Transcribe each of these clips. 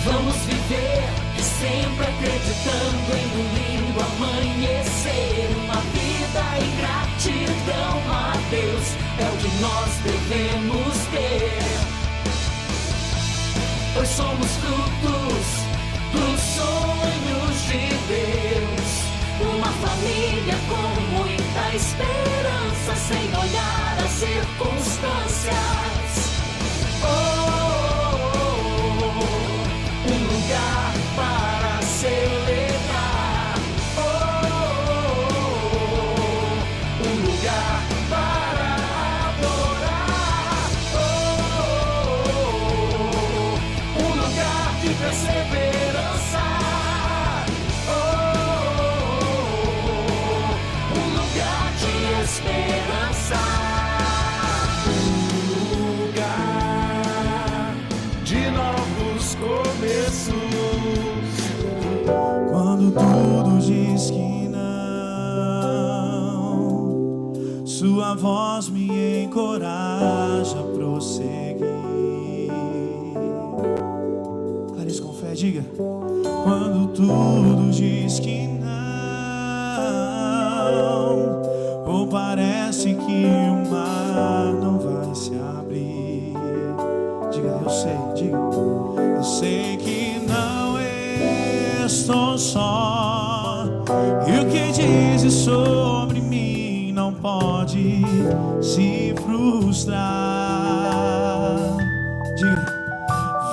Vamos viver sempre acreditando em um lindo amanhecer. Uma vida em gratidão a Deus é o que nós devemos ter. Pois somos frutos dos sonhos de Deus. Uma família com muita esperança, sem olhar as circunstâncias. Um lugar para celebrar. Um lugar para adorar. Um lugar de perseverança. Um lugar de esperança. Um lugar de novos começos. Quando tudo diz que não, sua voz me encoraja a prosseguir. Clarice, com fé, diga. Quando tudo diz que não, ou parece que o mar não vai se abrir. Diga, eu sei, diga. Eu sei que não estou só, e o que dizes sobre mim não pode se frustrar. Diga,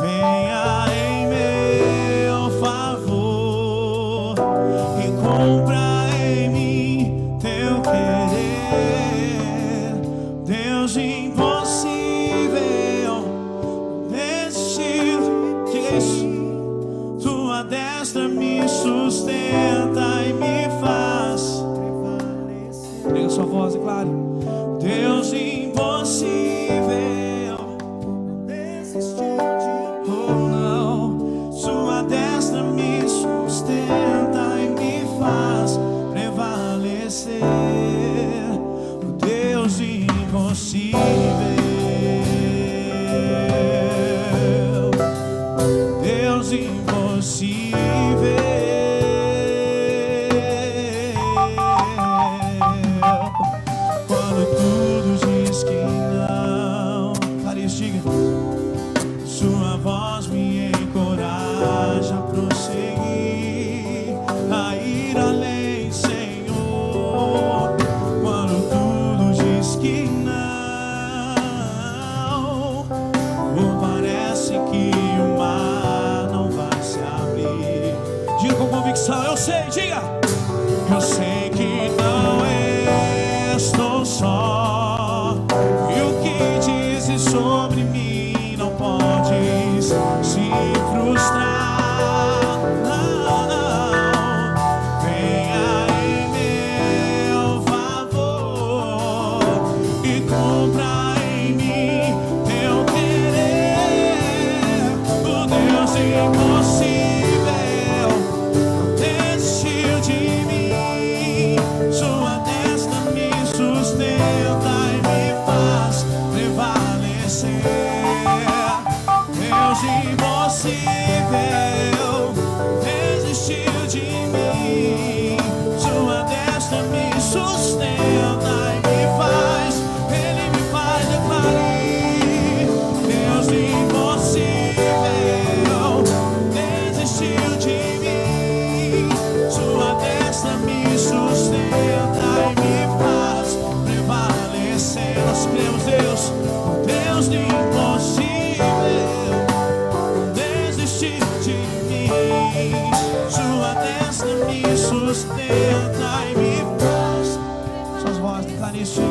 venha em meu favor e cumpra em mim teu querer. Deus impossível, desistir. Diga isso. Tua destra me sustenta e me faz prevalecer. Liga sua voz, é claro. Deus impossível, não desistiu de mim. Não, sua destra me sustenta e me faz prevalecer. O Deus impossível, Deus impossível. Quando tudo diz que não, Clarice, diga. Sua voz me encoraja a prosseguir, a ir além, Senhor. Quando tudo diz que não, ou parece que o mar não vai se abrir. Diga com convicção, eu sei, diga. Eu sei que não estou só, e o que dizes sobre mim não podes se frustrar. Não, não. Venha em meu favor e cumpra em mim teu querer. O Deus impossível não desistiu de mim. Sua destra me sustenta e me faz prevalecer. Deus impossível desistiu de mim. Sua destra me sustenta e me faz, Ele me faz declarar. Deus impossível desistiu de mim. Sua destra me sustenta e me faz prevalecer. Nós cremos, Deus, Deus do impossível, desistiu de mim. Sua destra me sustenta e me faz. Suas vozes de Clarice.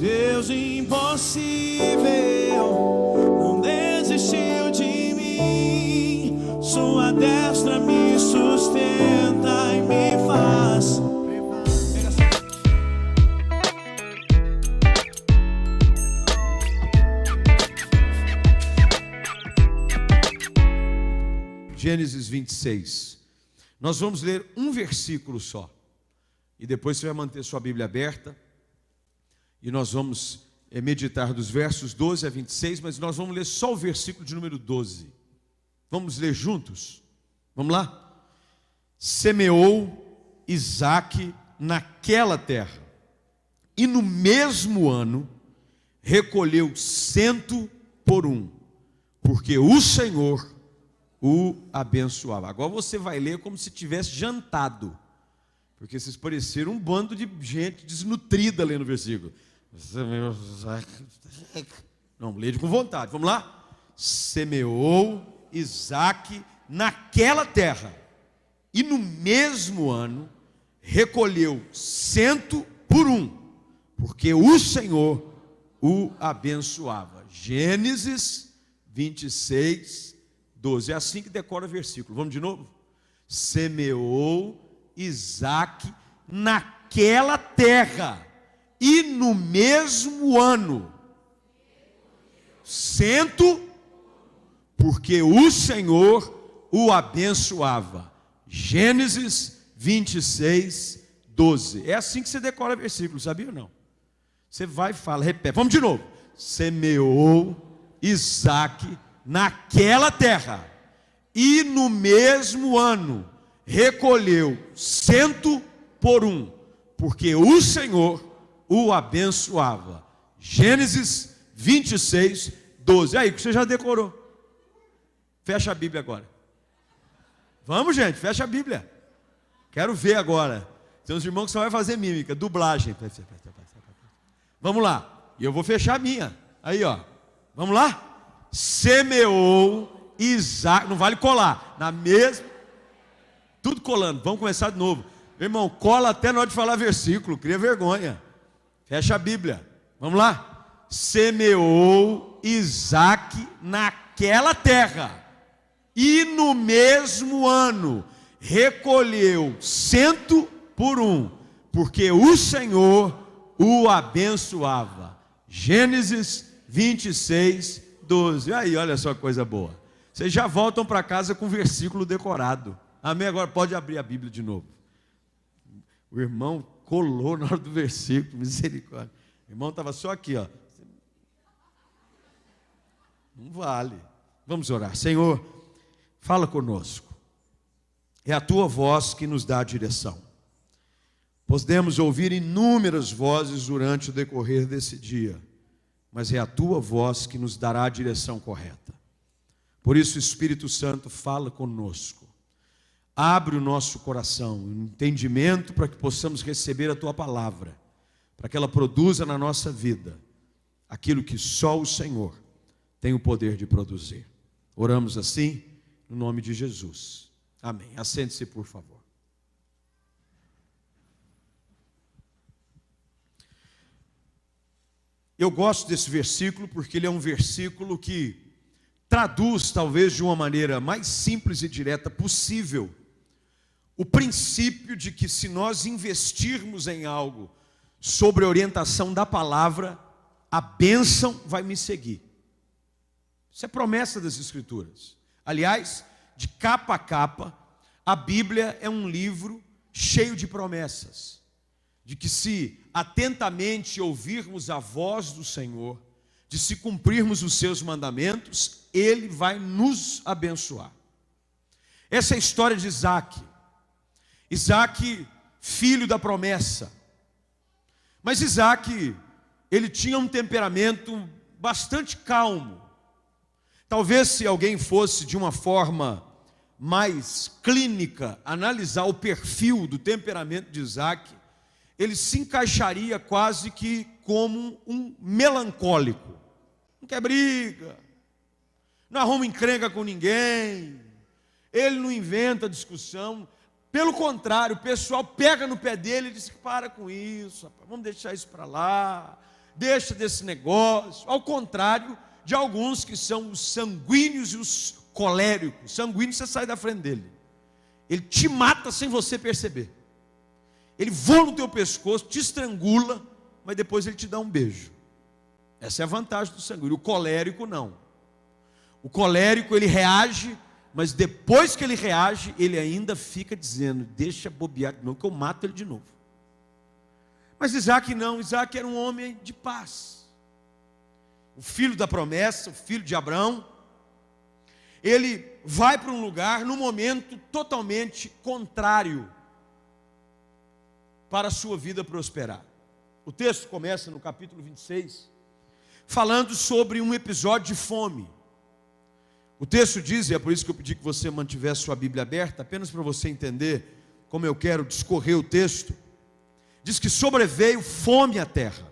Deus impossível não desistiu de mim. Sua destra me sustenta e me faz. Gênesis 26. Nós vamos ler um versículo só. E depois você vai manter sua Bíblia aberta. E nós vamos meditar dos versos 12 a 26, mas nós vamos ler só o versículo de número 12. Vamos ler juntos? Vamos lá? Semeou Isaque naquela terra, e no mesmo ano recolheu 100 por um, porque o Senhor o abençoava. Agora você vai ler como se tivesse jantado, porque vocês pareceram um bando de gente desnutrida lendo o versículo. Não, lê com vontade. Vamos lá? Semeou Isaque naquela terra, e no mesmo ano recolheu 100 por um, porque o Senhor o abençoava. Gênesis 26, 12. É assim que decora o versículo. Vamos de novo? Semeou Isaque naquela terra, e no mesmo ano 100, porque o Senhor o abençoava. Gênesis 26, 12. É assim que você decora o versículo, sabia ou não? Você vai e fala, repete. Vamos de novo. Semeou Isaque naquela terra, e no mesmo ano recolheu 100 por um, porque o Senhor o abençoava. Gênesis 26, 12. Aí, que você já decorou. Fecha a Bíblia agora. Vamos, gente, fecha a Bíblia. Quero ver agora. Tem uns irmãos que só vai fazer mímica, dublagem. Vamos lá. E eu vou fechar a minha. Aí, ó. Vamos lá? Semeou Isaque. Não vale colar. Na mesma. Tudo colando. Vamos começar de novo. Meu irmão, cola até na hora de falar versículo. Cria vergonha. Fecha a Bíblia. Vamos lá? Semeou Isaque naquela terra, e no mesmo ano recolheu 100 por um, porque o Senhor o abençoava. Gênesis 26, 12. Aí, olha só que coisa boa. Vocês já voltam para casa com o versículo decorado. Amém? Agora pode abrir a Bíblia de novo. O irmão colou na hora do versículo, misericórdia. O irmão estava só aqui, ó. Não vale. Vamos orar. Senhor, fala conosco. É a tua voz que nos dá a direção. Podemos ouvir inúmeras vozes durante o decorrer desse dia, mas é a tua voz que nos dará a direção correta. Por isso, Espírito Santo, fala conosco. Abre o nosso coração, o entendimento, para que possamos receber a tua palavra, para que ela produza na nossa vida aquilo que só o Senhor tem o poder de produzir. Oramos assim, no nome de Jesus. Amém. Assente-se, por favor. Eu gosto desse versículo porque ele é um versículo que traduz, talvez de uma maneira mais simples e direta possível, o princípio de que se nós investirmos em algo sobre a orientação da palavra, a bênção vai me seguir. Isso é promessa das Escrituras. Aliás, de capa a capa, a Bíblia é um livro cheio de promessas, de que se atentamente ouvirmos a voz do Senhor, de se cumprirmos os seus mandamentos, Ele vai nos abençoar. Essa é a história de Isaque. Isaque, filho da promessa. Mas Isaque, ele tinha um temperamento bastante calmo. Talvez se alguém fosse de uma forma mais clínica analisar o perfil do temperamento de Isaque, ele se encaixaria quase que como um melancólico. Não quer briga, não arruma encrenca com ninguém, ele não inventa discussão. Pelo contrário, o pessoal pega no pé dele e diz que para com isso, rapaz, vamos deixar isso para lá, deixa desse negócio. Ao contrário de alguns que são os sanguíneos e os coléricos. Sanguíneo, você sai da frente dele, ele te mata sem você perceber. Ele voa no teu pescoço, te estrangula, mas depois ele te dá um beijo. Essa é a vantagem do sanguíneo. O colérico não. O colérico, ele reage, mas depois que ele reage, ele ainda fica dizendo, deixa bobear de novo, que eu mato ele de novo. Mas Isaque não. Isaque era um homem de paz, o filho da promessa, o filho de Abraão. ele vai para um lugar num momento totalmente contrário para a sua vida prosperar. O texto começa no capítulo 26, falando sobre um episódio de fome. O texto diz, e é por isso que eu pedi que você mantivesse sua Bíblia aberta, apenas para você entender como eu quero discorrer o texto. Diz que sobreveio fome à terra,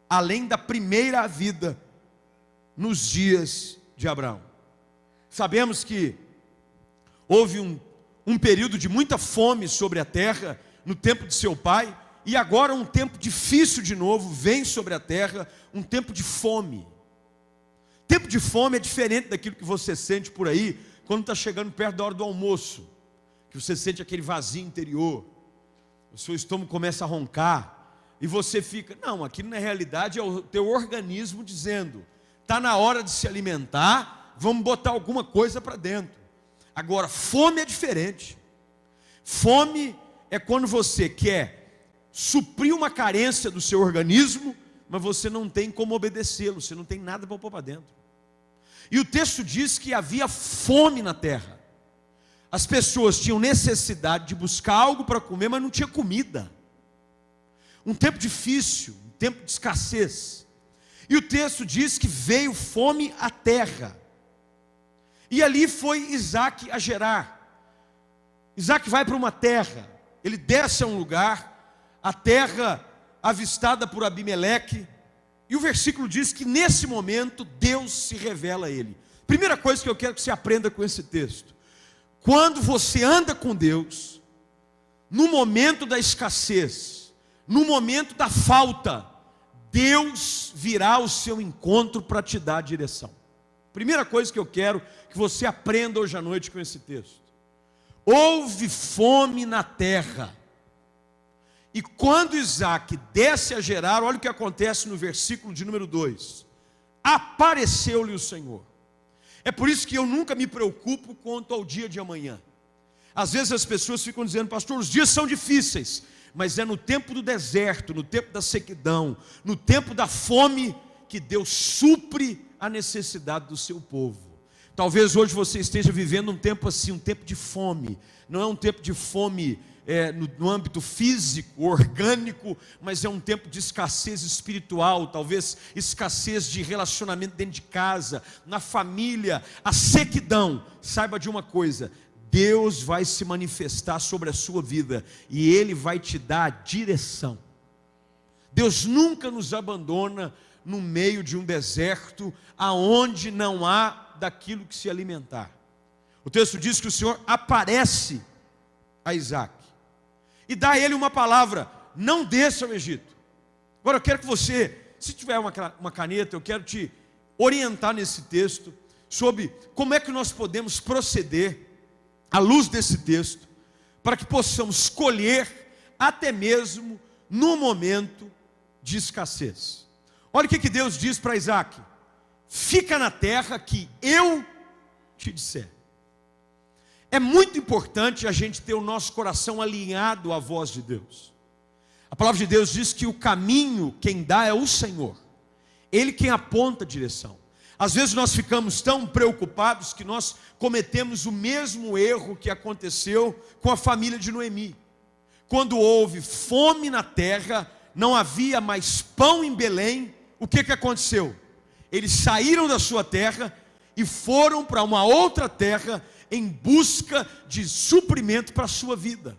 além da primeira vida nos dias de Abraão. Sabemos que houve um período de muita fome sobre a terra no tempo de seu pai, e agora um tempo difícil de novo vem sobre a terra, um tempo de fome. Tempo de fome é diferente daquilo que você sente por aí, quando está chegando perto da hora do almoço, que você sente aquele vazio interior, o seu estômago começa a roncar, e você fica, não, aquilo na realidade é o teu organismo dizendo, está na hora de se alimentar, vamos botar alguma coisa para dentro. Agora, fome é diferente. Fome é quando você quer suprir uma carência do seu organismo, mas você não tem como obedecê-lo, você não tem nada para pôr para dentro. E o texto diz que havia fome na terra. As pessoas tinham necessidade de buscar algo para comer, mas não tinha comida. Um tempo difícil, um tempo de escassez. E o texto diz que veio fome à terra. E ali foi Isaac a Gerar. Isaac vai para uma terra, ele desce a um lugar, a terra avistada por Abimeleque, e o versículo diz que nesse momento Deus se revela a ele. Primeira coisa que eu quero que você aprenda com esse texto: quando você anda com Deus, no momento da escassez, no momento da falta, Deus virá ao seu encontro para te dar a direção. Primeira coisa que eu quero que você aprenda hoje à noite com esse texto: houve fome na terra. E quando Isaac desce a Gerar, olha o que acontece no versículo de número 2. Apareceu-lhe o Senhor. É por isso que eu nunca me preocupo quanto ao dia de amanhã. Às vezes as pessoas ficam dizendo, pastor, os dias são difíceis. Mas é no tempo do deserto, no tempo da sequidão, no tempo da fome, que Deus supre a necessidade do seu povo. Talvez hoje você esteja vivendo um tempo assim, um tempo de fome. Não é um tempo de fome no âmbito físico, orgânico, mas é um tempo de escassez espiritual, talvez escassez de relacionamento dentro de casa, na família, a sequidão. Saiba de uma coisa: Deus vai se manifestar sobre a sua vida e Ele vai te dar a direção. Deus nunca nos abandona no meio de um deserto, aonde não há daquilo que se alimentar. O texto diz que o Senhor aparece a Isaac e dá a ele uma palavra: não desça ao Egito. Agora eu quero que você, se tiver uma caneta, eu quero te orientar nesse texto, sobre como é que nós podemos proceder, à luz desse texto, para que possamos colher, até mesmo no momento de escassez. Olha o que Deus diz para Isaac: fica na terra que eu te disser. É muito importante a gente ter o nosso coração alinhado à voz de Deus. A palavra de Deus diz que o caminho quem dá é o Senhor. Ele quem aponta a direção. Às vezes nós ficamos tão preocupados que nós cometemos o mesmo erro que aconteceu com a família de Noemi. Quando houve fome na terra, não havia mais pão em Belém, o que aconteceu? Eles saíram da sua terra e foram para uma outra terra em busca de suprimento para a sua vida.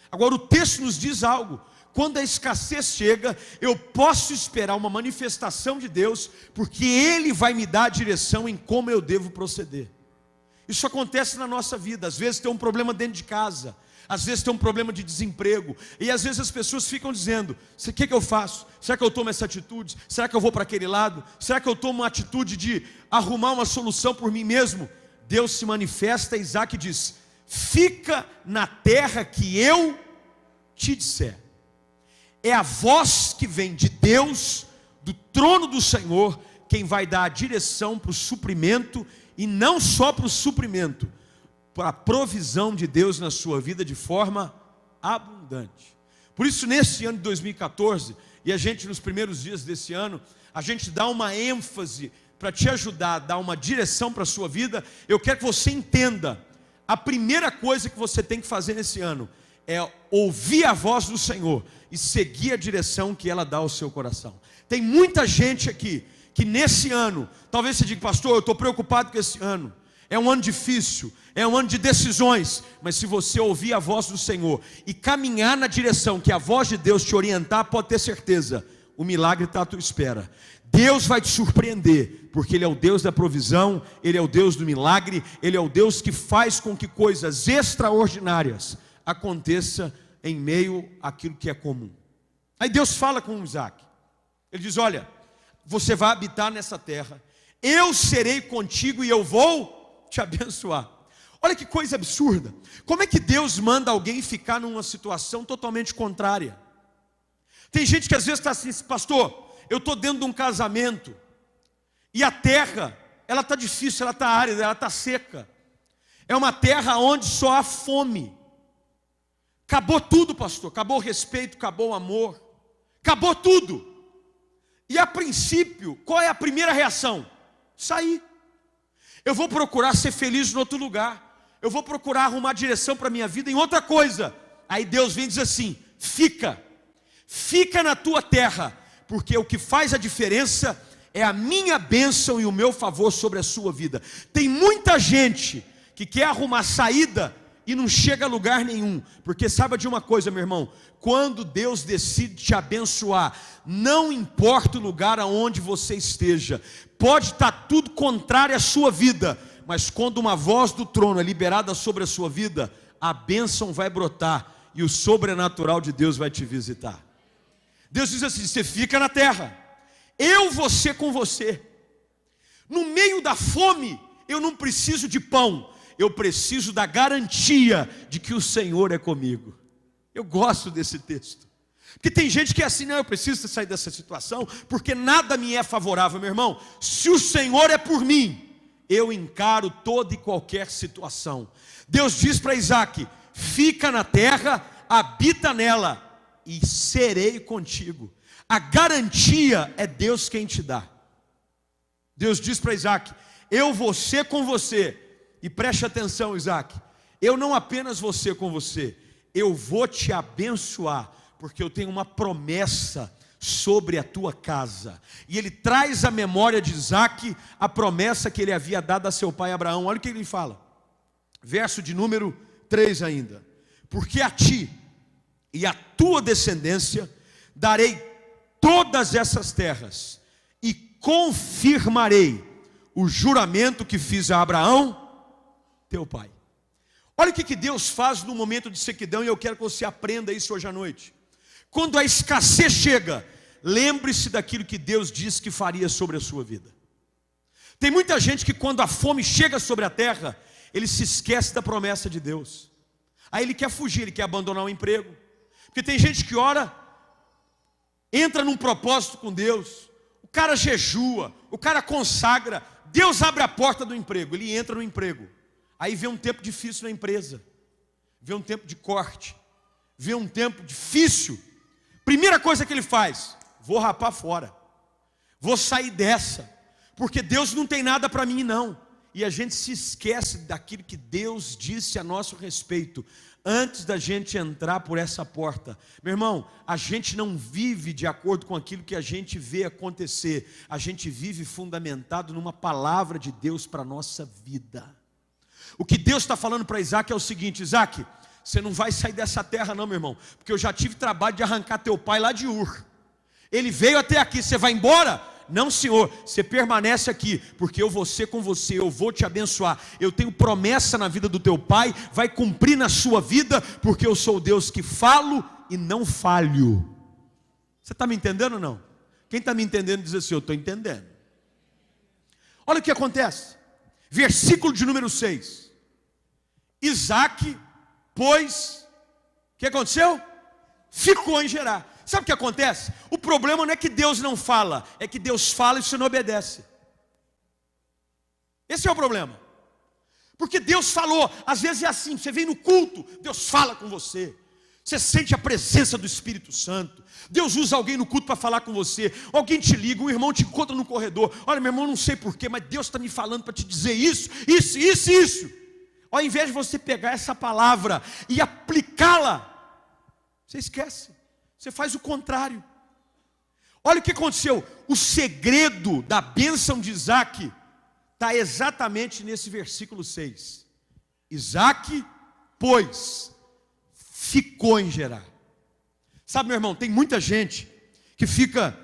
Agora o texto nos diz algo: quando a escassez chega, eu posso esperar uma manifestação de Deus, porque Ele vai me dar a direção em como eu devo proceder. Isso acontece na nossa vida. Às vezes tem um problema dentro de casa, às vezes tem um problema de desemprego, e às vezes as pessoas ficam dizendo: o que eu faço? Será que eu tomo essa atitude? Será que eu vou para aquele lado? Será que eu tomo uma atitude de arrumar uma solução por mim mesmo? Deus se manifesta, Isaac diz: fica na terra que eu te disser. É a voz que vem de Deus, do trono do Senhor, quem vai dar a direção para o suprimento, e não só para o suprimento, para a provisão de Deus na sua vida de forma abundante. Por isso, nesse ano de 2014, e a gente nos primeiros dias desse ano, a gente dá uma ênfase para te ajudar a dar uma direção para a sua vida, eu quero que você entenda. A primeira coisa que você tem que fazer nesse ano é ouvir a voz do Senhor e seguir a direção que ela dá ao seu coração. Tem muita gente aqui que nesse ano, talvez você diga, pastor, eu estou preocupado com esse ano. É um ano difícil, é um ano de decisões, mas se você ouvir a voz do Senhor e caminhar na direção que a voz de Deus te orientar, pode ter certeza, o milagre está à tua espera. Deus vai te surpreender, porque Ele é o Deus da provisão, Ele é o Deus do milagre, Ele é o Deus que faz com que coisas extraordinárias aconteçam em meio àquilo que é comum. Aí Deus fala com Isaac, Ele diz, olha, você vai habitar nessa terra, eu serei contigo e eu vou te abençoar. Olha que coisa absurda. Como é que Deus manda alguém ficar numa situação totalmente contrária? Tem gente que às vezes está assim, pastor, eu estou dentro de um casamento e a terra, ela está difícil, ela está árida, ela está seca. É uma terra onde só há fome. Acabou tudo, pastor. Acabou o respeito, acabou o amor. Acabou tudo. E a princípio, qual é a primeira reação? Sair. Eu vou procurar ser feliz em outro lugar. Eu vou procurar arrumar direção para a minha vida em outra coisa. Aí Deus vem e diz assim, fica na tua terra, porque o que faz a diferença é a minha bênção e o meu favor sobre a sua vida. Tem muita gente que quer arrumar saída e não chega a lugar nenhum, porque saiba de uma coisa, meu irmão, quando Deus decide te abençoar, não importa o lugar aonde você esteja, pode estar tudo contrário à sua vida, mas quando uma voz do trono é liberada sobre a sua vida, a bênção vai brotar e o sobrenatural de Deus vai te visitar. Deus diz assim, você fica na terra, eu vou ser com você. No meio da fome, eu não preciso de pão, eu preciso da garantia de que o Senhor é comigo. Eu gosto desse texto. Porque tem gente que é assim, não, eu preciso sair dessa situação, porque nada me é favorável, meu irmão. Se o Senhor é por mim, eu encaro toda e qualquer situação. Deus diz para Isaac, fica na terra, habita nela, e serei contigo. A garantia é Deus quem te dá. Deus diz para Isaac, eu vou ser com você. E preste atenção, Isaac, eu não apenas vou ser com você, eu vou te abençoar, porque eu tenho uma promessa sobre a tua casa. E ele traz à memória de Isaac a promessa que ele havia dado a seu pai Abraão. Olha o que ele fala, verso de número 3 ainda, porque a ti e a tua descendência darei todas essas terras, e confirmarei o juramento que fiz a Abraão, teu pai. Olha o que Deus faz no momento de sequidão, e eu quero que você aprenda isso hoje à noite. Quando a escassez chega, lembre-se daquilo que Deus disse que faria sobre a sua vida. Tem muita gente que quando a fome chega sobre a terra, ele se esquece da promessa de Deus. Aí ele quer fugir, ele quer abandonar o emprego. Porque tem gente que ora, entra num propósito com Deus, o cara jejua, o cara consagra, Deus abre a porta do emprego, ele entra no emprego. Aí vê um tempo difícil na empresa, vê um tempo de corte, vê um tempo difícil. Primeira coisa que ele faz, vou rapar fora, vou sair dessa, porque Deus não tem nada para mim não. E a gente se esquece daquilo que Deus disse a nosso respeito, antes da gente entrar por essa porta. Meu irmão, a gente não vive de acordo com aquilo que a gente vê acontecer, a gente vive fundamentado numa palavra de Deus para a nossa vida. O que Deus está falando para Isaac é o seguinte, Isaac, você não vai sair dessa terra não, meu irmão, porque eu já tive trabalho de arrancar teu pai lá de Ur. Ele veio até aqui, você vai embora? Não, senhor, você permanece aqui, porque eu vou ser com você, eu vou te abençoar. Eu tenho promessa na vida do teu pai, vai cumprir na sua vida, porque eu sou o Deus que falo e não falho. Você está me entendendo ou não? Quem está me entendendo diz assim, eu estou entendendo. Olha o que acontece, versículo de número 6. Isaac, pois, o que aconteceu? Ficou em Gerar. Sabe o que acontece? O problema não é que Deus não fala, é que Deus fala e você não obedece. Esse é o problema. Porque Deus falou, às vezes é assim, você vem no culto, Deus fala com você. Você sente a presença do Espírito Santo. Deus usa alguém no culto para falar com você. Alguém te liga, um irmão te encontra no corredor. Olha, meu irmão, não sei porquê, mas Deus está me falando para te dizer isso. Ao invés de você pegar essa palavra e aplicá-la, você esquece. Você faz o contrário. Olha o que aconteceu. O segredo da bênção de Isaac está exatamente nesse versículo 6. Isaac, pois, ficou em Gerar. Sabe, meu irmão, tem muita gente que fica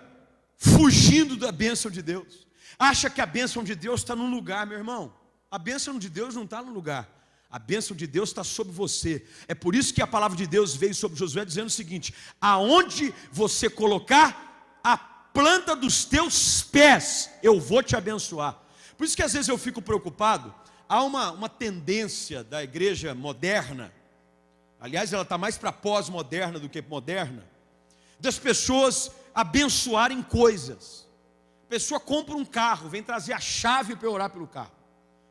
fugindo da bênção de Deus. Acha que a bênção de Deus está num lugar, meu irmão. A bênção de Deus não está no lugar. A bênção de Deus está sobre você. É por isso que a palavra de Deus veio sobre Josué dizendo o seguinte: aonde você colocar a planta dos teus pés, eu vou te abençoar. Por isso que às vezes eu fico preocupado. Há uma tendência da igreja moderna, aliás, ela está mais para pós-moderna do que moderna, das pessoas abençoarem coisas. A pessoa compra um carro, vem trazer a chave para eu orar pelo carro.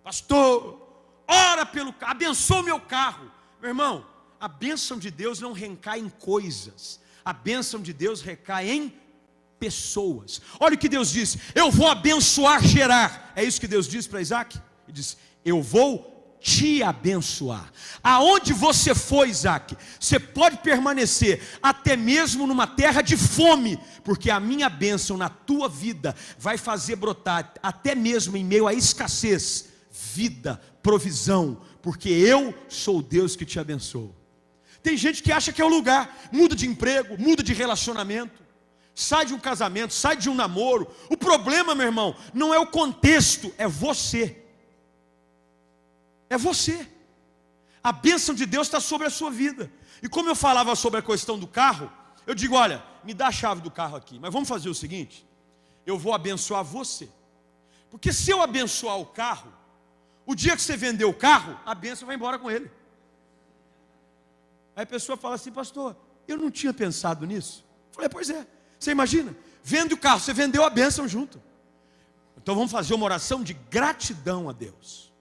Pastor, ora pelo carro, abençoa o meu carro. Meu irmão, a bênção de Deus não recai em coisas. A bênção de Deus recai em pessoas. Olha o que Deus disse: eu vou abençoar Gerar. É isso que Deus disse para Isaac? Ele disse: eu vou te abençoar. Aonde você for, Isaac, você pode permanecer até mesmo numa terra de fome, porque a minha bênção na tua vida vai fazer brotar, até mesmo em meio à escassez, vida, provisão, porque eu sou o Deus que te abençoo. Tem gente que acha que é o lugar, muda de emprego, muda de relacionamento, sai de um casamento, sai de um namoro. O problema, meu irmão, não é o contexto, é você. É você. A bênção de Deus está sobre a sua vida. E como eu falava sobre a questão do carro, eu digo: olha, me dá a chave do carro aqui, mas vamos fazer o seguinte: eu vou abençoar você. Porque se eu abençoar o carro, o dia que você vender o carro, a bênção vai embora com ele. Aí a pessoa fala assim: pastor, eu não tinha pensado nisso. Eu falei: pois é, você imagina, vende o carro, você vendeu a bênção junto. Então vamos fazer uma oração de gratidão a Deus.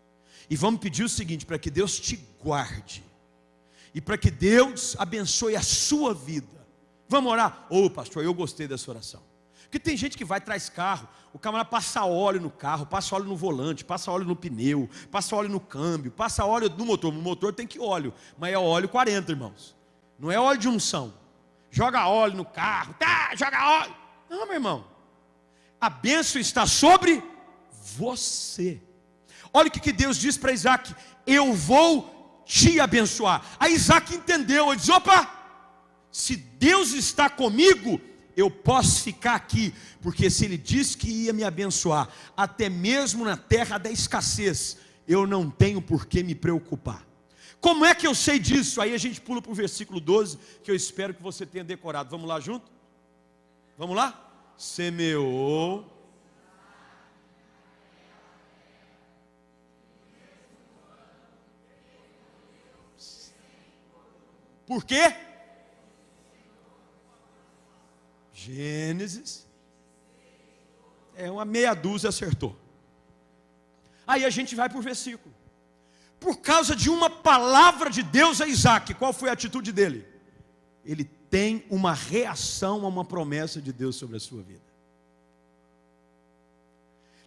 E vamos pedir o seguinte: para que Deus te guarde, e para que Deus abençoe a sua vida. Vamos orar? Ô pastor, eu gostei dessa oração. Porque tem gente que vai, traz carro, o camarada passa óleo no carro, passa óleo no volante, passa óleo no pneu, passa óleo no câmbio, passa óleo no motor. No motor tem que óleo, mas é óleo 40, irmãos. Não é óleo de unção. Joga óleo no carro, joga óleo. Não, meu irmão. A bênção está sobre você. Olha o que Deus diz para Isaac: eu vou te abençoar. Aí Isaac entendeu, ele diz: opa, se Deus está comigo, eu posso ficar aqui, porque se Ele disse que ia me abençoar, até mesmo na terra da escassez, eu não tenho por que me preocupar. Como é que eu sei disso? Aí a gente pula para o versículo 12, que eu espero que você tenha decorado. Vamos lá junto? Vamos lá? Semeou. Por quê? Gênesis. Uma meia dúzia acertou. Aí a gente vai para o versículo. Por causa de uma palavra de Deus a Isaac, qual foi a atitude dele? Ele tem uma reação a uma promessa de Deus sobre a sua vida.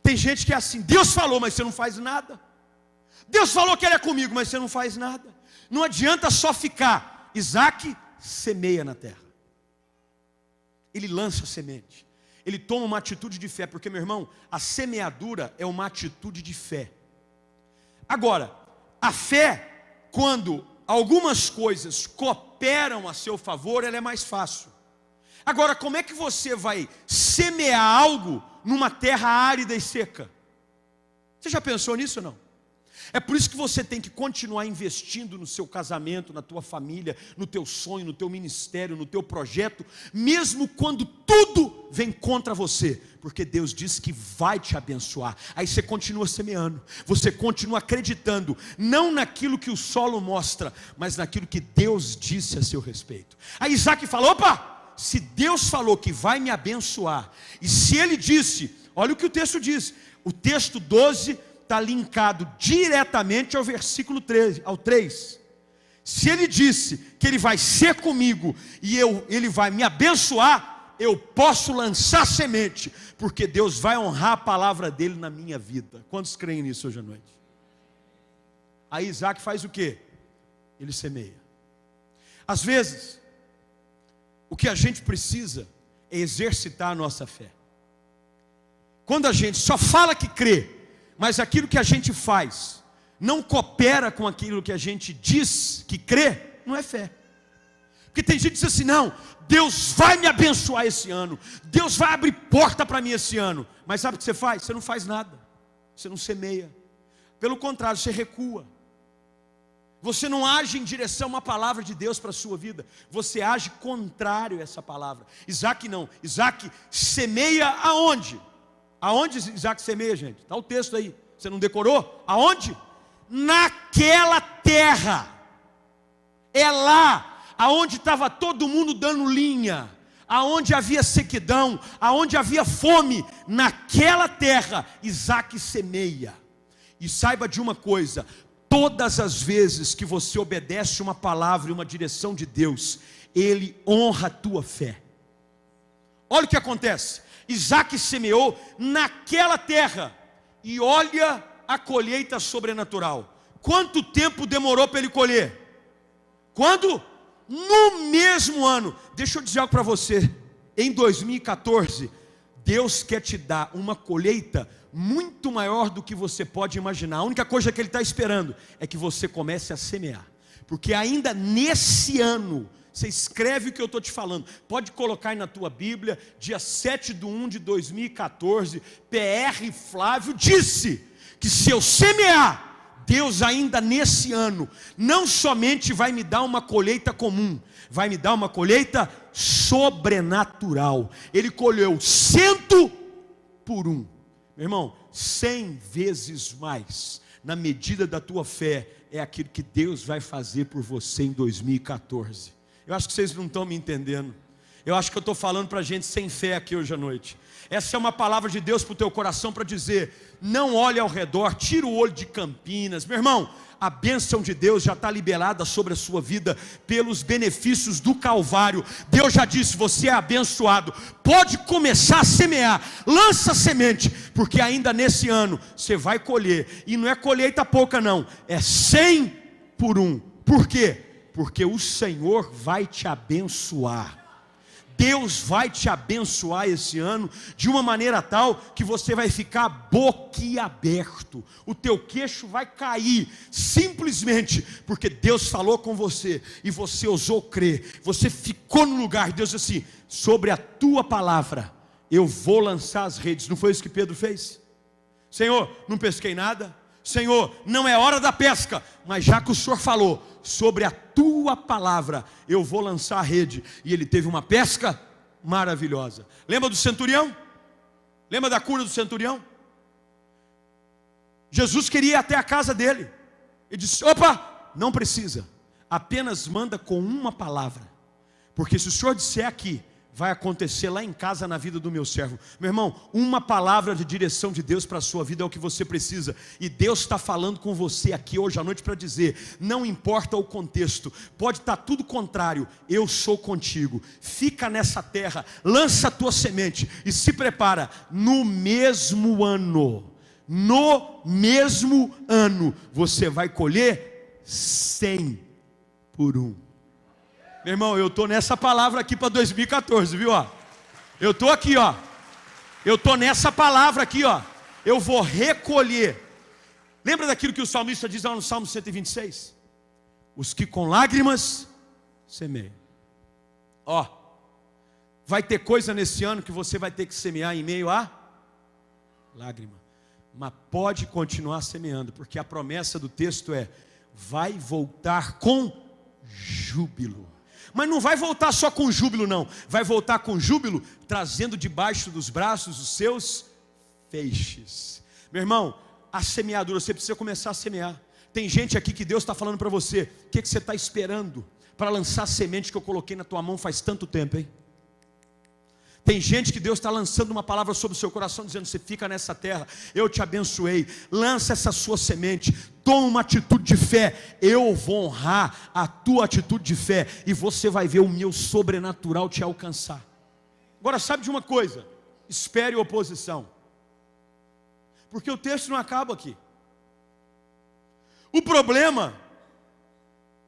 Tem gente que é assim: Deus falou, mas você não faz nada. Deus falou que Ele é comigo, mas você não faz nada. Não adianta só ficar. Isaac semeia na terra. Ele lança a semente. Ele toma uma atitude de fé, porque, meu irmão, a semeadura é uma atitude de fé. Agora, a fé, quando algumas coisas cooperam a seu favor, ela é mais fácil. Agora, como é que você vai semear algo numa terra árida e seca? Você já pensou nisso ou não? É por isso que você tem que continuar investindo no seu casamento, na tua família, no teu sonho, no teu ministério, no teu projeto, mesmo quando tudo vem contra você, porque Deus diz que vai te abençoar. Aí você continua semeando, você continua acreditando, não naquilo que o solo mostra, mas naquilo que Deus disse a seu respeito. Aí Isaac falou: opa, se Deus falou que vai me abençoar, e se Ele disse, olha o que o texto diz, o texto 12 está linkado diretamente ao versículo 13, ao 3. Se Ele disse que Ele vai ser comigo e Ele vai me abençoar, eu posso lançar semente, porque Deus vai honrar a palavra dEle na minha vida. Quantos creem nisso hoje à noite? Aí Isaac faz o quê? Ele semeia. Às vezes, o que a gente precisa é exercitar a nossa fé. Quando a gente só fala que crê, mas aquilo que a gente faz não coopera com aquilo que a gente diz que crê, não é fé. Porque tem gente que diz assim: não, Deus vai me abençoar esse ano, Deus vai abrir porta para mim esse ano. Mas sabe o que você faz? Você não faz nada, você não semeia. Pelo contrário, você recua. Você não age em direção a uma palavra de Deus para a sua vida, você age contrário a essa palavra. Isaac não, Isaac semeia aonde? Aonde Isaac semeia, gente? Está o texto aí, você não decorou? Aonde? Naquela terra. É lá aonde estava todo mundo dando linha, aonde havia sequidão, aonde havia fome. Naquela terra Isaac semeia. E saiba de uma coisa: todas as vezes que você obedece uma palavra e uma direção de Deus, Ele honra a tua fé. Olha o que acontece. Isaac semeou naquela terra, e olha a colheita sobrenatural. Quanto tempo demorou para ele colher? Quando? No mesmo ano. Deixa eu dizer algo para você. Em 2014, Deus quer te dar uma colheita muito maior do que você pode imaginar. A única coisa que Ele está esperando é que você comece a semear. Porque ainda nesse ano, você escreve o que eu estou te falando. Pode colocar aí na tua Bíblia, dia 7/1/2014, PR Flávio disse que se eu semear, Deus ainda nesse ano, não somente vai me dar uma colheita comum, vai me dar uma colheita sobrenatural. Ele colheu 100 por 1. Meu irmão, 100 vezes mais, na medida da tua fé, é aquilo que Deus vai fazer por você em 2014. Eu acho que vocês não estão me entendendo. Eu acho que eu estou falando para gente sem fé aqui hoje à noite. Essa é uma palavra de Deus para o teu coração, para dizer: não olhe ao redor, tira o olho de Campinas. Meu irmão, a bênção de Deus já está liberada sobre a sua vida pelos benefícios do Calvário. Deus já disse: você é abençoado, pode começar a semear, lança semente, porque ainda nesse ano você vai colher. E não é colheita pouca não, é 100 por 1. Por quê? Porque o Senhor vai te abençoar. Deus vai te abençoar esse ano de uma maneira tal que você vai ficar boquiaberto. O teu queixo vai cair, simplesmente porque Deus falou com você e você ousou crer. Você ficou no lugar. Deus disse assim: sobre a tua palavra eu vou lançar as redes. Não foi isso que Pedro fez? Senhor, não pesquei nada. Senhor, não é hora da pesca, mas já que o Senhor falou, sobre a tua palavra eu vou lançar a rede. E ele teve uma pesca maravilhosa. Lembra do centurião? Lembra da cura do centurião? Jesus queria ir até a casa dele. Ele disse: opa, não precisa, apenas manda com uma palavra, porque se o Senhor disser aqui, vai acontecer lá em casa, na vida do meu servo. Meu irmão, uma palavra de direção de Deus para a sua vida é o que você precisa. E Deus está falando com você aqui hoje à noite para dizer: não importa o contexto, pode estar tudo contrário, eu sou contigo. Fica nessa terra, lança a tua semente e se prepara. No mesmo ano, você vai colher 100 por 1. Meu irmão, eu estou nessa palavra aqui para 2014, viu? Eu estou aqui, eu estou nessa palavra aqui, eu vou recolher. Lembra daquilo que o salmista diz lá no Salmo 126? Os que com lágrimas semeiam. Vai ter coisa nesse ano que você vai ter que semear em meio a lágrima. Mas pode continuar semeando, porque a promessa do texto é: vai voltar com júbilo. Mas não vai voltar só com júbilo não, vai voltar com júbilo, trazendo debaixo dos braços os seus feixes. Meu irmão, a semeadura, você precisa começar a semear. Tem gente aqui que Deus está falando para você: o que você está esperando para lançar a semente que eu coloquei na tua mão faz tanto tempo, hein? Tem gente que Deus está lançando uma palavra sobre o seu coração, dizendo: você fica nessa terra, eu te abençoei, lança essa sua semente. toma uma atitude de fé, eu vou honrar a tua atitude de fé, e você vai ver o meu sobrenatural te alcançar. Agora sabe de uma coisa, espere oposição, porque o texto não acaba aqui. O problema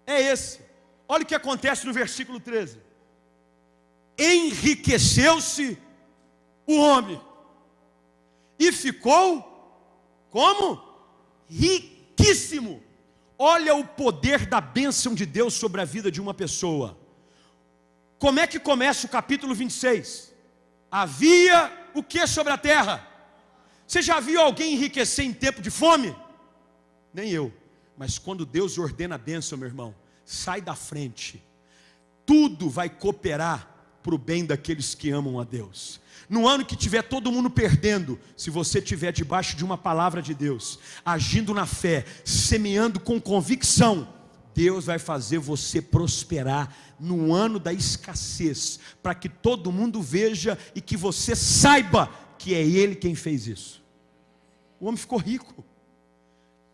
é esse, olha o que acontece no versículo 13, enriqueceu-se o homem, e ficou como? Riquíssimo. Olha o poder da bênção de Deus sobre a vida de uma pessoa. Como é que começa o capítulo 26? Havia o que sobre a terra? Você já viu alguém enriquecer em tempo de fome? Nem eu. Mas quando Deus ordena a bênção, meu irmão, sai da frente. Tudo vai cooperar para o bem daqueles que amam a Deus. No ano que tiver todo mundo perdendo, se você estiver debaixo de uma palavra de Deus, agindo na fé, semeando com convicção, Deus vai fazer você prosperar no ano da escassez, para que todo mundo veja e que você saiba que é Ele quem fez isso. O homem ficou rico.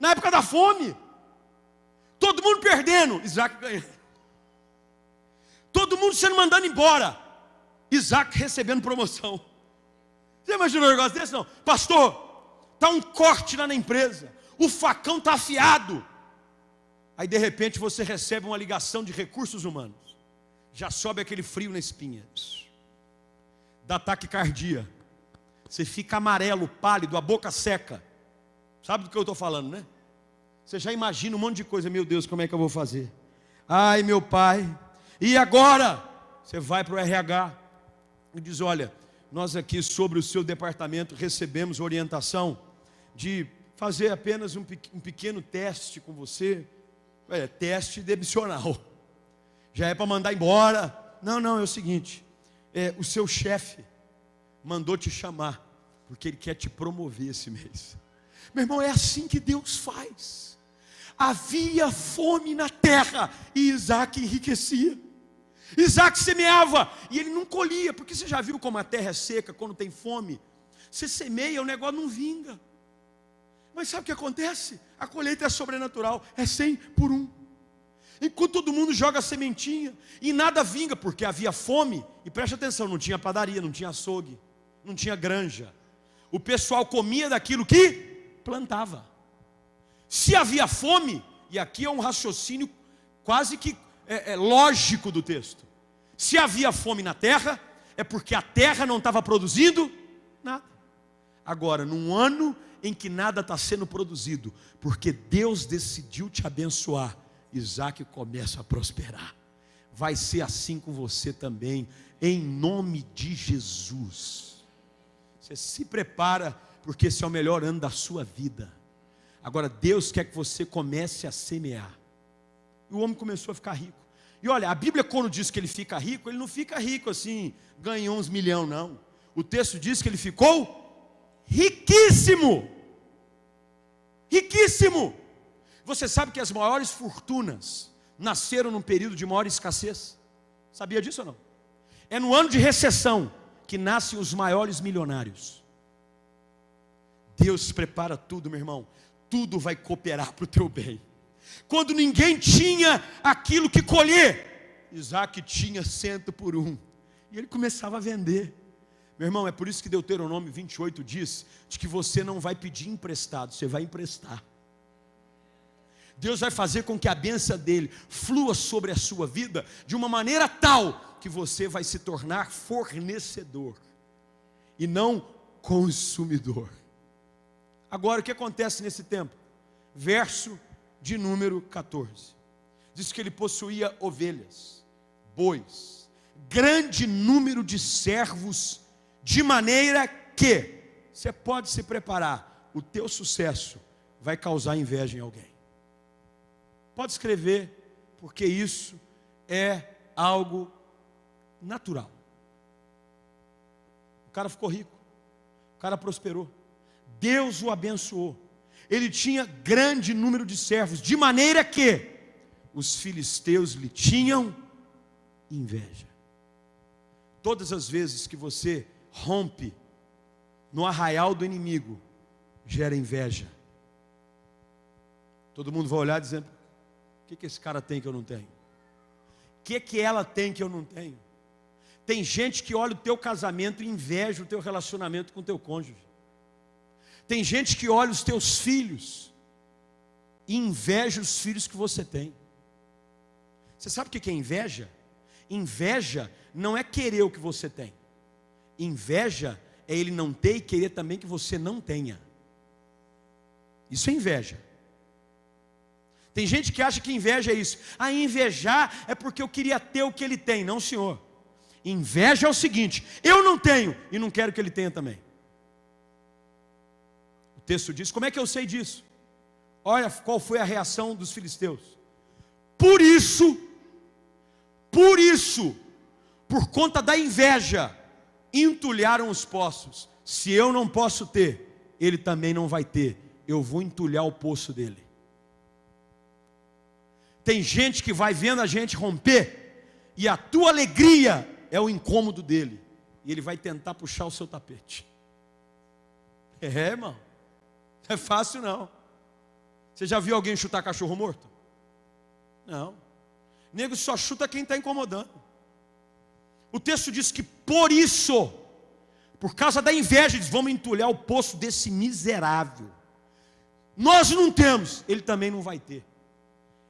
Na época da fome, todo mundo perdendo, Isaac ganhando. Todo mundo sendo mandado embora, Isaac recebendo promoção. Você imaginou um negócio desse? Não. Pastor, está um corte lá na empresa, o facão está afiado. Aí de repente você recebe uma ligação de recursos humanos. Já sobe aquele frio na espinha. Dá taquicardia. Você fica amarelo, pálido, a boca seca. Sabe do que eu estou falando, né? Você já imagina um monte de coisa. Meu Deus, como é que eu vou fazer? Ai, meu pai. E agora? Você vai para o RH e diz, olha, nós aqui sobre o seu departamento recebemos orientação de fazer apenas um pequeno teste com você. Teste demissional. Já é para mandar embora. Não, é o seguinte, o seu chefe mandou te chamar, porque ele quer te promover esse mês. Meu irmão, é assim que Deus faz. Havia fome na terra, e Isaac enriquecia. Isaac semeava, e ele não colhia, porque você já viu como a terra é seca, quando tem fome? Você semeia, o negócio não vinga. Mas sabe o que acontece? A colheita é sobrenatural, é 100 por 1. Enquanto todo mundo joga a sementinha, e nada vinga, porque havia fome, e preste atenção, não tinha padaria, não tinha açougue, não tinha granja. O pessoal comia daquilo que plantava. Se havia fome, e aqui é um raciocínio quase que lógico do texto. Se havia fome na terra, é porque a terra não estava produzindo nada. Agora, num ano em que nada está sendo produzido, porque Deus decidiu te abençoar, Isaac começa a prosperar. Vai ser assim com você também, em nome de Jesus. Você se prepara, porque esse é o melhor ano da sua vida. Agora Deus quer que você comece a semear. E o homem começou a ficar rico. E olha, a Bíblia quando diz que ele fica rico, ele não fica rico assim, ganhou uns milhões, não. O texto diz que ele ficou riquíssimo. Riquíssimo. Você sabe que as maiores fortunas nasceram num período de maior escassez? Sabia disso ou não? É no ano de recessão que nascem os maiores milionários. Deus prepara tudo, meu irmão. Tudo vai cooperar para o teu bem. Quando ninguém tinha aquilo que colher, Isaac tinha 100 por 1. E ele começava a vender. Meu irmão, é por isso que Deuteronômio 28 diz de que você não vai pedir emprestado, você vai emprestar. Deus vai fazer com que a bênção dele flua sobre a sua vida de uma maneira tal que você vai se tornar fornecedor e não consumidor. Agora, o que acontece nesse tempo? Verso de número 14. Diz que ele possuía ovelhas, bois, grande número de servos, de maneira que você pode se preparar, o teu sucesso vai causar inveja em alguém. Pode escrever, porque isso é algo natural. O cara ficou rico, o cara prosperou, Deus o abençoou. Ele tinha grande número de servos, de maneira que os filisteus lhe tinham inveja. Todas as vezes que você rompe no arraial do inimigo, gera inveja. Todo mundo vai olhar dizendo: o que esse cara tem que eu não tenho? O que ela tem que eu não tenho? Tem gente que olha o teu casamento e inveja o teu relacionamento com o teu cônjuge. Tem gente que olha os teus filhos e inveja os filhos que você tem. Você sabe o que é inveja? Inveja não é querer o que você tem. Inveja é ele não ter e querer também que você não tenha. Isso é inveja. Tem gente que acha que inveja é isso. Invejar é porque eu queria ter o que ele tem. Não, senhor. Inveja é o seguinte: eu não tenho e não quero que ele tenha também. O texto diz, como é que eu sei disso? Olha qual foi a reação dos filisteus. Por isso, por conta da inveja, entulharam os poços. Se eu não posso ter, ele também não vai ter. Eu vou entulhar o poço dele. Tem gente que vai vendo a gente romper, e a tua alegria é o incômodo dele, e ele vai tentar puxar o seu tapete. Irmão, não é fácil não. Você já viu alguém chutar cachorro morto? Não. Nego só chuta quem está incomodando. O texto diz que por isso, por causa da inveja, eles vão entulhar o poço desse miserável. Nós não temos, ele também não vai ter.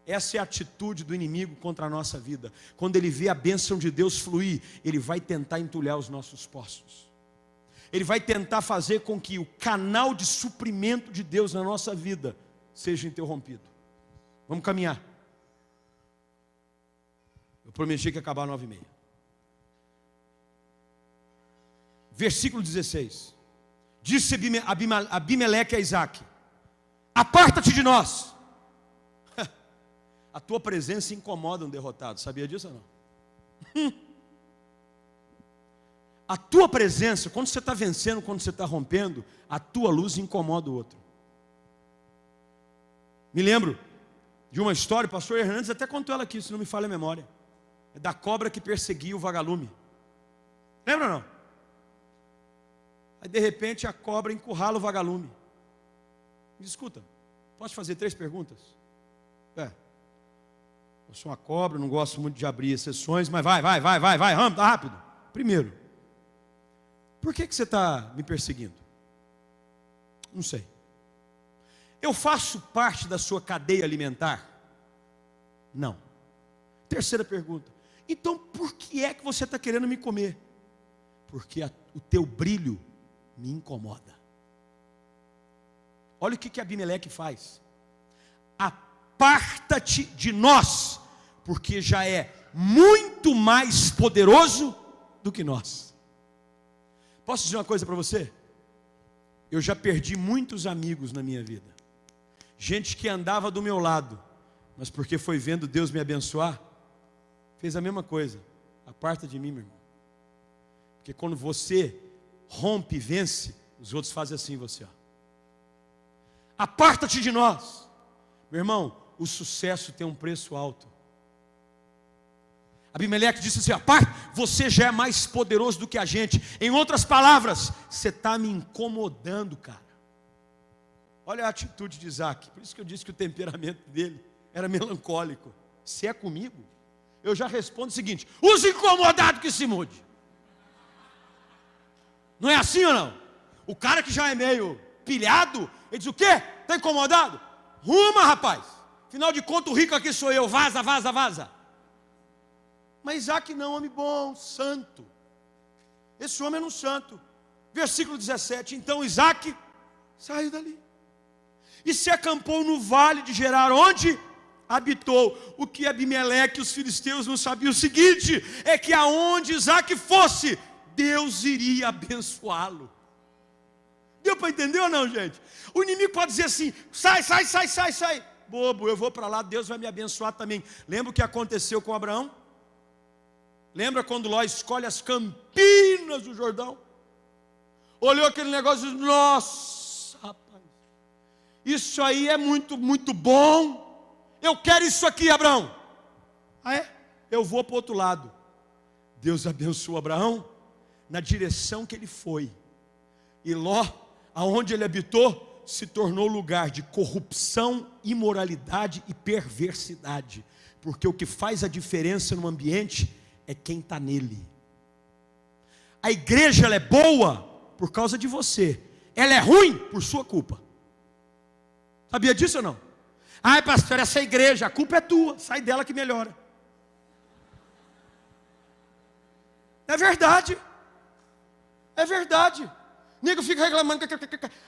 Essa é a atitude do inimigo contra a nossa vida. Quando ele vê a bênção de Deus fluir, ele vai tentar entulhar os nossos poços. Ele vai tentar fazer com que o canal de suprimento de Deus na nossa vida seja interrompido. Vamos caminhar. Eu prometi que ia acabar 9h30. Versículo 16. Disse Abimeleque a Isaque: aparta-te de nós. A tua presença incomoda um derrotado. Sabia disso ou não? A tua presença, quando você está vencendo, quando você está rompendo, a tua luz incomoda o outro. Me lembro de uma história, o pastor Hernandes até contou ela aqui, se não me falha a memória. É da cobra que perseguia o vagalume. Lembra ou não? Aí de repente a cobra encurrala o vagalume. Me escuta, posso fazer 3 perguntas? Eu sou uma cobra, não gosto muito de abrir exceções, mas vai, rápido. Primeiro, por que você está me perseguindo? Não sei. Eu faço parte da sua cadeia alimentar? Não. Terceira pergunta, então por que é que você está querendo me comer? Porque o teu brilho me incomoda. Olha o que Abimeleque faz. Aparta-te de nós, porque já é muito mais poderoso do que nós. Posso dizer uma coisa para você? Eu já perdi muitos amigos na minha vida. Gente que andava do meu lado, mas porque foi vendo Deus me abençoar, fez a mesma coisa. Aparta de mim, meu irmão. Porque quando você rompe e vence, os outros fazem assim em você. Aparta-te de nós. Meu irmão, o sucesso tem um preço alto. Abimeleque disse assim: você já é mais poderoso do que a gente. Em outras palavras, você está me incomodando, cara. Olha a atitude de Isaque. Por isso que eu disse que o temperamento dele era melancólico. Se é comigo, eu já respondo o seguinte: os incomodados que se mude. Não é assim ou não? O cara que já é meio pilhado, ele diz o quê? Está incomodado? Ruma, rapaz. Afinal de contas, o rico aqui sou eu. Vaza. Mas Isaque não, homem bom, santo. Esse homem era um santo. Versículo 17. Então Isaque saiu dali e se acampou no vale de Gerar, onde habitou. O que Abimeleque e os filisteus não sabiam o seguinte: é que aonde Isaque fosse, Deus iria abençoá-lo. Deu para entender ou não, gente? O inimigo pode dizer assim: sai. Bobo, eu vou para lá, Deus vai me abençoar também. Lembra o que aconteceu com Abraão? Lembra quando Ló escolhe as campinas do Jordão? Olhou aquele negócio e disse: nossa, rapaz, isso aí é muito bom. Eu quero isso aqui, Abraão. Eu vou para o outro lado. Deus abençoou Abraão na direção que ele foi. E Ló, aonde ele habitou, se tornou lugar de corrupção, imoralidade e perversidade. Porque o que faz a diferença no ambiente é quem está nele. A igreja ela é boa por causa de você. Ela é ruim por sua culpa. Sabia disso ou não? Ai, pastor, essa igreja, a culpa é tua. Sai dela que melhora. É verdade. É verdade. O nego fica reclamando.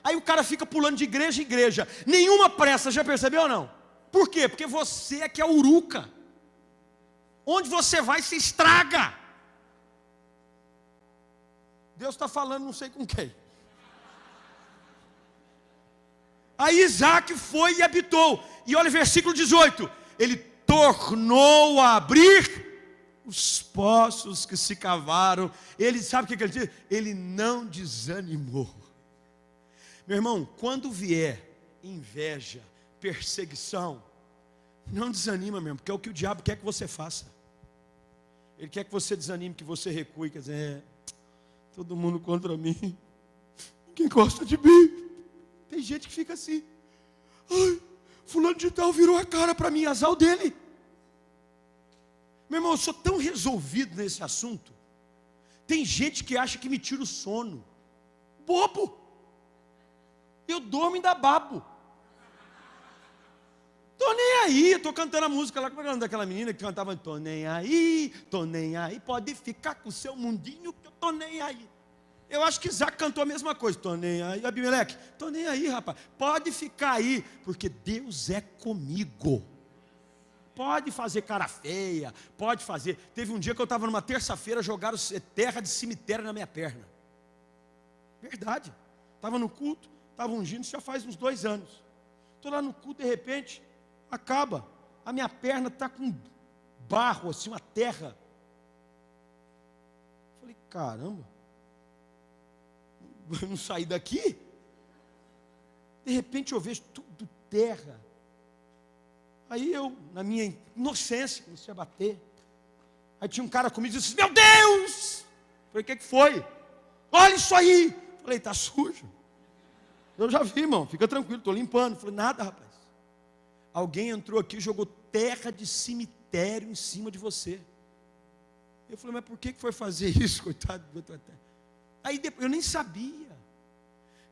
Aí o cara fica pulando de igreja em igreja. Nenhuma pressa, já percebeu ou não? Por quê? Porque você é que é uruca. Onde você vai se estraga. Deus está falando não sei com quem. Aí Isaac foi e habitou. E olha o versículo 18. Ele tornou a abrir os poços que se cavaram. Ele, sabe o que ele diz? Ele não desanimou. Meu irmão, quando vier inveja, perseguição, não desanima mesmo, porque é o que o diabo quer que você faça. Ele quer que você desanime, que você recue, quer dizer, todo mundo contra mim, ninguém gosta de mim. Tem gente que fica assim, ai, fulano de tal virou a cara para mim, azar dele. Meu irmão, eu sou tão resolvido nesse assunto. Tem gente que acha que me tira o sono. Bobo. Eu durmo e ainda babo. Tô nem aí, eu tô cantando a música lá, como é o nome daquela menina que cantava, tô nem aí, pode ficar com o seu mundinho que eu tô nem aí. Eu acho que Isaac cantou a mesma coisa, tô nem aí, Abimeleque, tô nem aí, rapaz, pode ficar aí, porque Deus é comigo. Pode fazer cara feia, pode fazer. Teve um dia que eu estava numa terça-feira, jogaram terra de cemitério na minha perna. Verdade. Estava no culto, estava ungindo, isso já faz uns 2 anos. Estou lá no culto, de repente, acaba. A minha perna está com barro, assim, uma terra. Falei, caramba, eu não saí daqui? De repente eu vejo tudo terra. Aí eu, na minha inocência, comecei a bater. Aí tinha um cara comigo e disse, meu Deus! Falei, o que foi? Olha isso aí! Falei, está sujo. Eu já vi, irmão, fica tranquilo, estou limpando. Falei, nada, rapaz. Alguém entrou aqui e jogou terra de cemitério em cima de você. Eu falei, mas por que foi fazer isso, coitado? Aí depois, eu nem sabia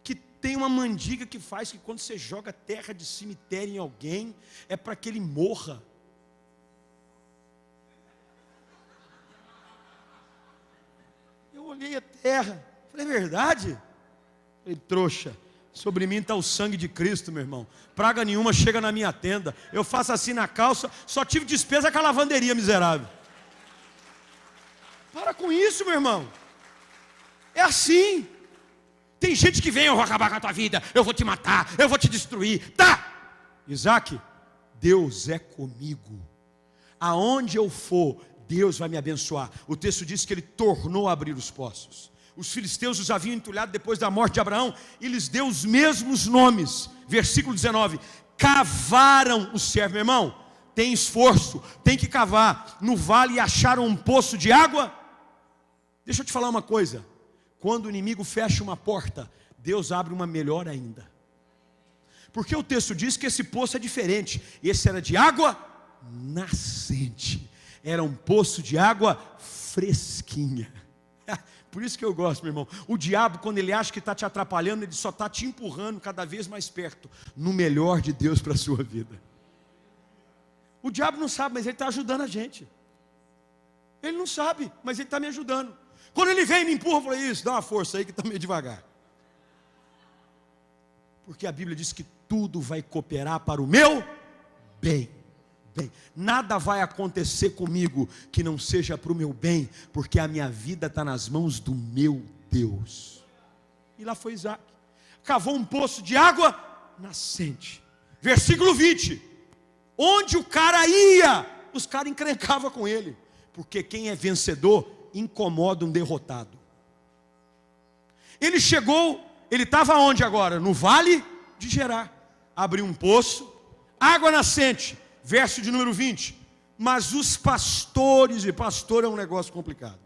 que tem uma mandiga que faz que quando você joga terra de cemitério em alguém, é para que ele morra. Eu olhei a terra, falei, é verdade? Falei, trouxa, sobre mim está o sangue de Cristo, meu irmão. Praga nenhuma chega na minha tenda. Eu faço assim na calça, só tive despesa com a lavanderia, miserável. Para com isso, meu irmão. É assim. Tem gente que vem, eu vou acabar com a tua vida, eu vou te matar, eu vou te destruir. Tá! Isaac, Deus é comigo. Aonde eu for, Deus vai me abençoar. O texto diz que ele tornou a abrir os poços. Os filisteus os haviam entulhado depois da morte de Abraão e lhes deu os mesmos nomes. Versículo 19. Cavaram o servo, meu irmão. Tem esforço, tem que cavar. No vale acharam um poço de água. Deixa eu te falar uma coisa. Quando o inimigo fecha uma porta, Deus abre uma melhor ainda. Porque o texto diz que esse poço é diferente. Esse era de água nascente. Era um poço de água fresquinha. Por isso que eu gosto, meu irmão. O diabo, quando ele acha que está te atrapalhando, ele só está te empurrando cada vez mais perto no melhor de Deus para a sua vida. O diabo não sabe, mas ele está ajudando a gente. Ele não sabe, mas ele está me ajudando. Quando ele vem e me empurra, eu falei, isso, dá uma força aí que está meio devagar. Porque a Bíblia diz que tudo vai cooperar para o meu bem. Nada vai acontecer comigo que não seja para o meu bem, porque a minha vida está nas mãos do meu Deus. E lá foi Isaac. Cavou um poço de água nascente. Versículo 20. Onde o cara ia, os caras encrencavam com ele. Porque quem é vencedor incomoda um derrotado. Ele chegou, ele estava onde agora? No vale de Gerar. Abriu um poço, água nascente, verso de número 20. Mas os pastores, e pastor é um negócio complicado.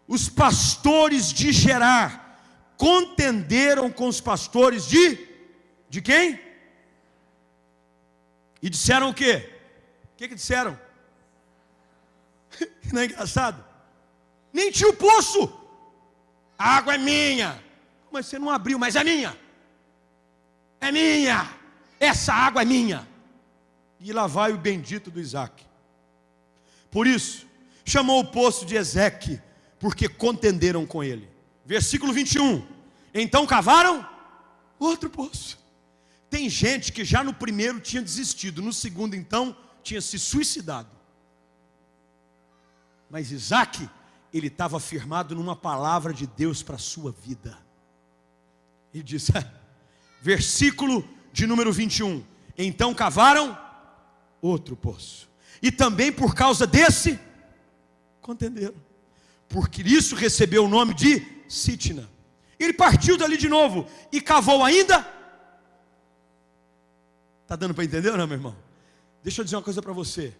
Os pastores de Gerar contenderam com os pastores de de quem? E disseram o quê? O que disseram? Não é engraçado? Nem tinha o poço. A água é minha. Mas você não abriu, mas é minha. É minha. Essa água é minha. E lá vai o bendito do Isaac. Por isso, chamou o poço de Ezeque, porque contenderam com ele. Versículo 21. Então cavaram outro poço. Tem gente que já no primeiro tinha desistido, no segundo então tinha se suicidado. Mas Isaac, ele estava firmado numa palavra de Deus para a sua vida. Ele diz, versículo de número 21. Então cavaram outro poço. E também por causa desse, contenderam. Porque isso recebeu o nome de Sitna. Ele partiu dali de novo e cavou ainda. Está dando para entender ou não, meu irmão? Deixa eu dizer uma coisa para você.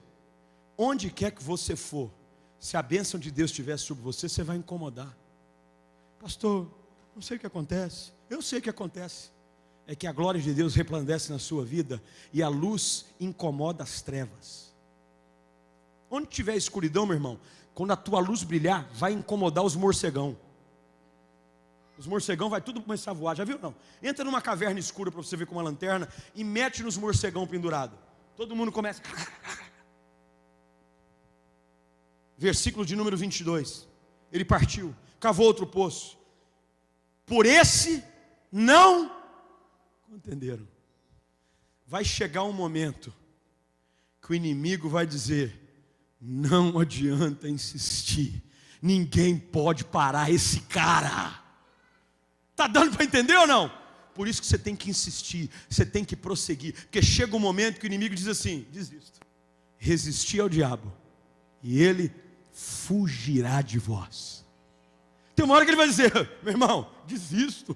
Onde quer que você for, se a bênção de Deus estiver sobre você, você vai incomodar. Pastor, não sei o que acontece. Eu sei o que acontece. É que a glória de Deus resplandece na sua vida e a luz incomoda as trevas. Onde tiver escuridão, meu irmão, quando a tua luz brilhar, vai incomodar os morcegão. Os morcegão vai tudo começar a voar, já viu não? Entra numa caverna escura para você ver com uma lanterna e mete nos morcegão pendurado. Todo mundo começa. Versículo de número 22. Ele partiu, cavou outro poço. Por esse não contenderam. Vai chegar um momento que o inimigo vai dizer: não adianta insistir, ninguém pode parar esse cara. Está dando para entender ou não? Por isso que você tem que insistir, você tem que prosseguir, porque chega um momento que o inimigo diz assim: desisto, resistir ao diabo e ele fugirá de vós. Tem uma hora que ele vai dizer: meu irmão, desisto,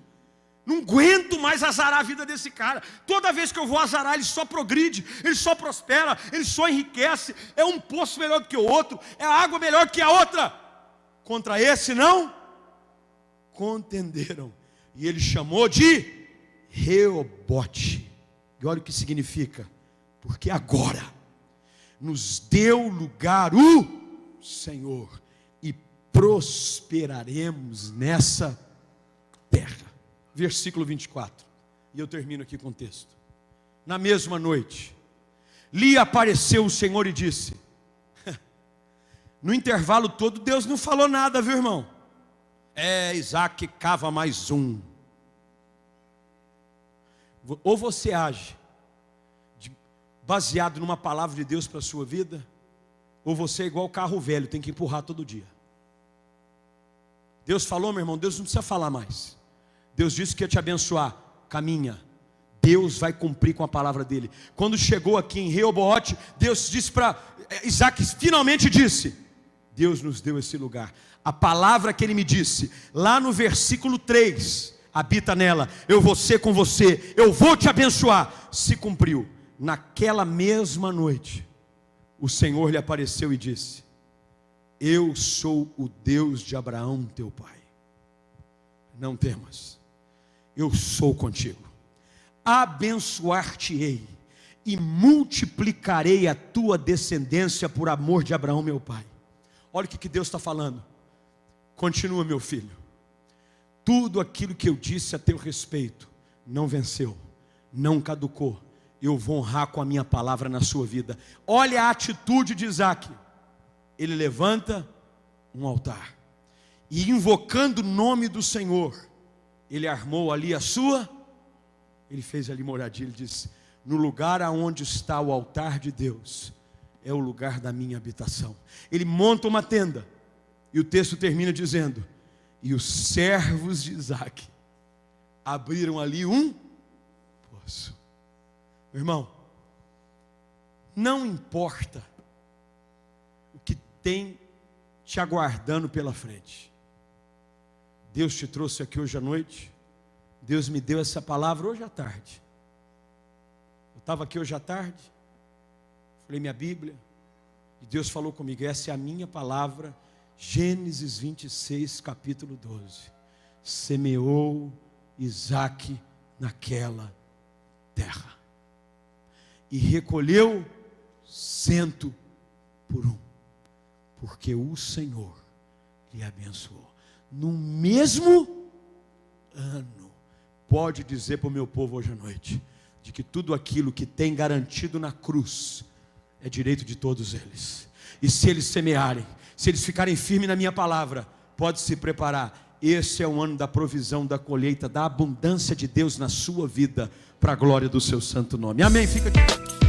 não aguento mais azarar a vida desse cara. Toda vez que eu vou azarar, ele só progride, ele só prospera, ele só enriquece. É um poço melhor do que o outro, é a água melhor que a outra. Contra esse não contenderam. E ele chamou de Reobote. E olha o que significa: porque agora nos deu lugar o Senhor e prosperaremos nessa terra. Versículo 24. E eu termino aqui com o texto. Na mesma noite, lhe apareceu o Senhor e disse. No intervalo todo, Deus não falou nada, viu, irmão? Isaac cava mais um. Ou você age baseado numa palavra de Deus para a sua vida, ou você é igual carro velho, tem que empurrar todo dia. Deus falou, meu irmão, Deus não precisa falar mais. Deus disse que ia te abençoar, caminha. Deus vai cumprir com a palavra dele. Quando chegou aqui em Reobote, Deus disse para Isaac, finalmente disse: Deus nos deu esse lugar. A palavra que ele me disse, lá no versículo 3, habita nela: eu vou ser com você, eu vou te abençoar. Se cumpriu. Naquela mesma noite, o Senhor lhe apareceu e disse: eu sou o Deus de Abraão, teu pai. Não temas, eu sou contigo. Abençoar-te-ei e multiplicarei a tua descendência por amor de Abraão, meu pai. Olha o que Deus está falando. Continua, meu filho. Tudo aquilo que eu disse a teu respeito não venceu, não caducou. Eu vou honrar com a minha palavra na sua vida. Olha a atitude de Isaac. Ele levanta um altar e, invocando o nome do Senhor, ele armou ali ele fez ali moradia. Ele disse: no lugar aonde está o altar de Deus, é o lugar da minha habitação. Ele monta uma tenda, e o texto termina dizendo: e os servos de Isaac abriram ali um poço. Meu irmão, não importa o que tem te aguardando pela frente. Deus te trouxe aqui hoje à noite. Deus me deu essa palavra hoje à tarde. Eu estava aqui hoje à tarde, falei minha Bíblia, e Deus falou comigo: essa é a minha palavra. Gênesis 26, capítulo 12. Semeou Isaac naquela terra. E recolheu 100 por 1, porque o Senhor lhe abençoou. No mesmo ano, pode dizer para o meu povo hoje à noite, de que tudo aquilo que tem garantido na cruz, é direito de todos eles. E se eles semearem, se eles ficarem firmes na minha palavra, pode se preparar. Esse é o ano da provisão, da colheita, da abundância de Deus na sua vida, para a glória do seu santo nome. Amém? Fica aqui.